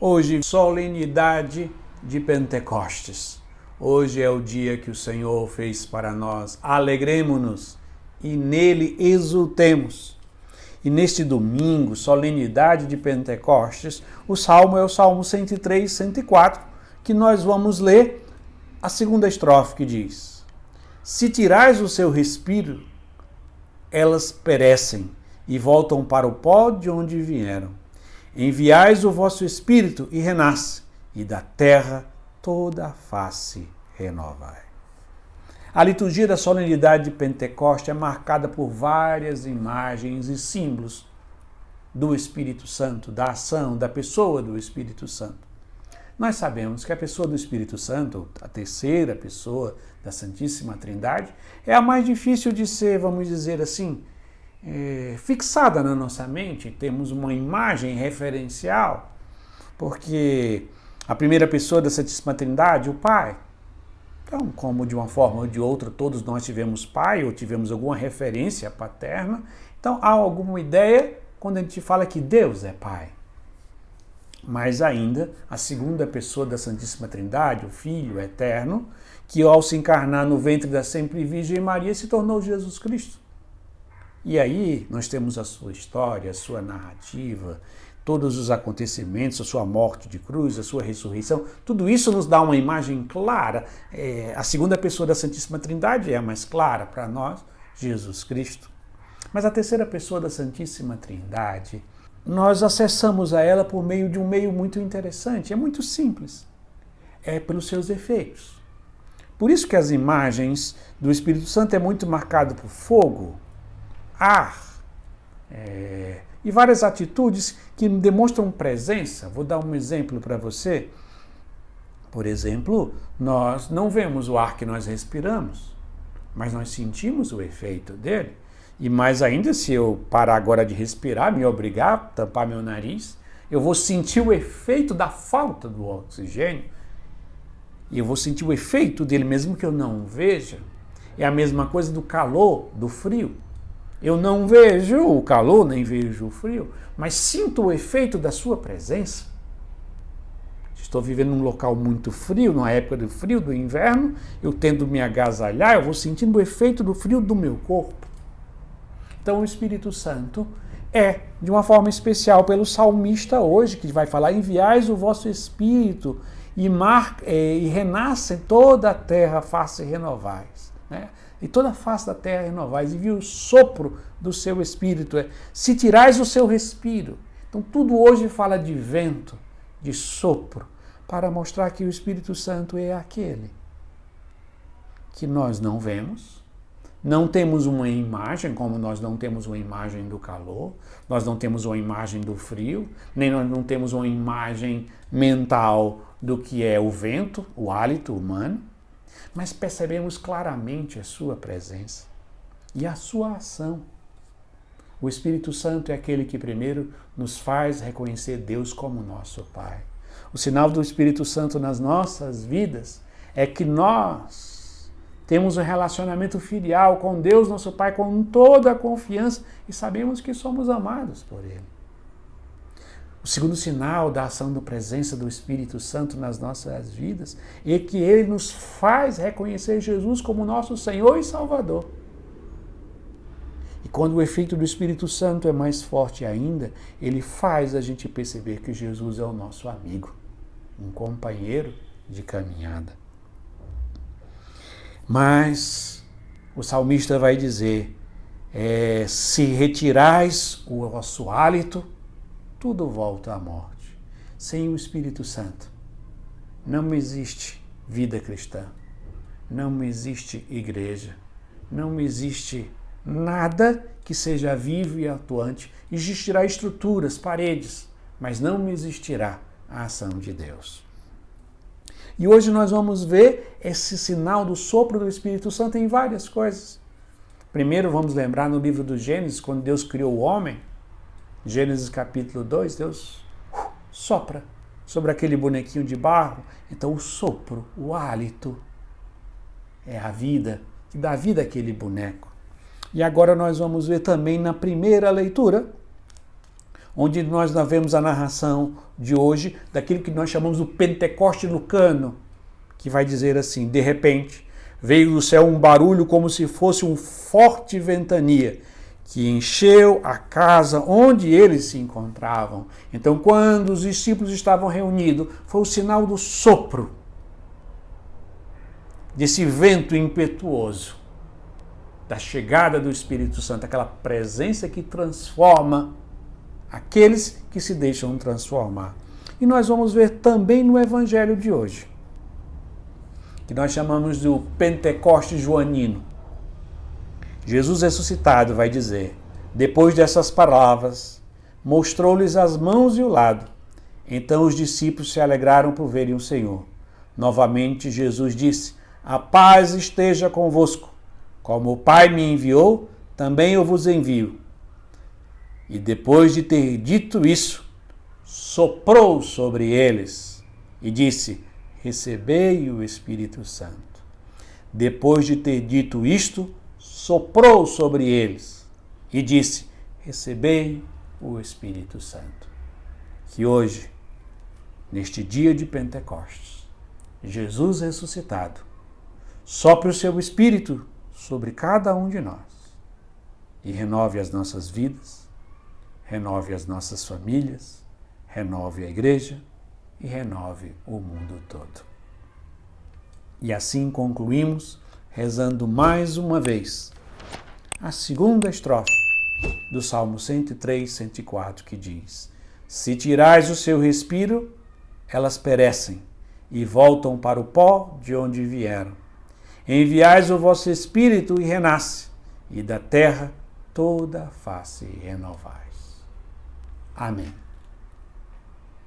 Hoje, solenidade de Pentecostes. Hoje é o dia que o Senhor fez para nós. Alegremo-nos e nele exultemos. E neste domingo, solenidade de Pentecostes, o salmo é o Salmo 103, 104, que nós vamos ler a segunda estrofe que diz: Se tirais o seu respiro, elas perecem e voltam para o pó de onde vieram. Enviais o vosso Espírito e renasce, e da terra toda a face renovai. A liturgia da solenidade de Pentecostes é marcada por várias imagens e símbolos do Espírito Santo, da ação, da pessoa do Espírito Santo. Nós sabemos que a pessoa do Espírito Santo, a terceira pessoa da Santíssima Trindade, é a mais difícil de ser, vamos dizer assim, fixada na nossa mente. Temos uma imagem referencial, porque a primeira pessoa da Santíssima Trindade, o Pai. Então, como de uma forma ou de outra, todos nós tivemos pai ou tivemos alguma referência paterna, então há alguma ideia quando a gente fala que Deus é Pai. Mas ainda, a segunda pessoa da Santíssima Trindade, o Filho Eterno, que ao se encarnar no ventre da sempre Virgem Maria, se tornou Jesus Cristo. E aí nós temos a sua história, a sua narrativa, todos os acontecimentos, a sua morte de cruz, a sua ressurreição, tudo isso nos dá uma imagem clara. A segunda pessoa da Santíssima Trindade é a mais clara para nós, Jesus Cristo. Mas a terceira pessoa da Santíssima Trindade, nós acessamos a ela por meio de um meio muito interessante, é muito simples, é pelos seus efeitos. Por isso que as imagens do Espírito Santo é muito marcado por fogo, ar, e várias atitudes que demonstram presença. Vou dar um exemplo para você. Por exemplo, nós não vemos o ar que nós respiramos, mas nós sentimos o efeito dele. E mais ainda, se eu parar agora de respirar, me obrigar a tampar meu nariz, eu vou sentir o efeito da falta do oxigênio. E eu vou sentir o efeito dele mesmo que eu não veja. É a mesma coisa do calor, do frio. Eu não vejo o calor, nem vejo o frio, mas sinto o efeito da sua presença. Estou vivendo num local muito frio, numa época do frio, do inverno, eu tendo me agasalhar, eu vou sentindo o efeito do frio do meu corpo. Então o Espírito Santo é, de uma forma especial, pelo salmista hoje, que vai falar: enviais o vosso Espírito e renasce toda a terra, face renovais. Né? E toda a face da terra renovais, envia o sopro do seu Espírito. Se tirais o seu respiro. Então tudo hoje fala de vento, de sopro, para mostrar que o Espírito Santo é aquele que nós não vemos, não temos uma imagem, como nós não temos uma imagem do calor, nós não temos uma imagem do frio, nem nós não temos uma imagem mental do que é o vento, o hálito humano, mas percebemos claramente a sua presença e a sua ação. O Espírito Santo é aquele que primeiro nos faz reconhecer Deus como nosso Pai. O sinal do Espírito Santo nas nossas vidas é que nós temos um relacionamento filial com Deus, nosso Pai, com toda a confiança e sabemos que somos amados por Ele. O segundo sinal da ação da presença do Espírito Santo nas nossas vidas é que Ele nos faz reconhecer Jesus como nosso Senhor e Salvador. E quando o efeito do Espírito Santo é mais forte ainda, ele faz a gente perceber que Jesus é o nosso amigo, um companheiro de caminhada. Mas o salmista vai dizer: se retirais o vosso hálito, tudo volta à morte. Sem o Espírito Santo não existe vida cristã, não existe igreja, não existe nada que seja vivo e atuante. Existirá estruturas, paredes, mas não existirá a ação de Deus. E hoje nós vamos ver esse sinal do sopro do Espírito Santo em várias coisas. Primeiro vamos lembrar no livro do Gênesis, quando Deus criou o homem, Gênesis capítulo 2, Deus sopra sobre aquele bonequinho de barro. Então o sopro, o hálito, é a vida, que dá vida àquele boneco. E agora nós vamos ver também na primeira leitura onde nós vemos a narração de hoje daquilo que nós chamamos do Pentecoste lucano, que vai dizer assim: de repente veio do céu um barulho como se fosse um forte ventania, que encheu a casa onde eles se encontravam. Então, quando os discípulos estavam reunidos, foi o sinal do sopro, desse vento impetuoso, da chegada do Espírito Santo, aquela presença que transforma aqueles que se deixam transformar. E nós vamos ver também no Evangelho de hoje, que nós chamamos do Pentecoste joanino. Jesus ressuscitado vai dizer, depois dessas palavras, mostrou-lhes as mãos e o lado. Então os discípulos se alegraram por verem o Senhor. Novamente Jesus disse: a paz esteja convosco. Como o Pai me enviou, também eu vos envio. E depois de ter dito isso, soprou sobre eles e disse: recebei o Espírito Santo. Depois de ter dito isto, soprou sobre eles e disse: recebei o Espírito Santo. Que hoje, neste dia de Pentecostes, Jesus ressuscitado, sopre o seu Espírito sobre cada um de nós e renove as nossas vidas, renove as nossas famílias, renove a igreja e renove o mundo todo. E assim concluímos rezando mais uma vez a segunda estrofe do Salmo 103, 104, que diz: se tirais o seu respiro, elas perecem e voltam para o pó de onde vieram. Enviais o vosso Espírito e renasce, e da terra toda a face renovais. Amém.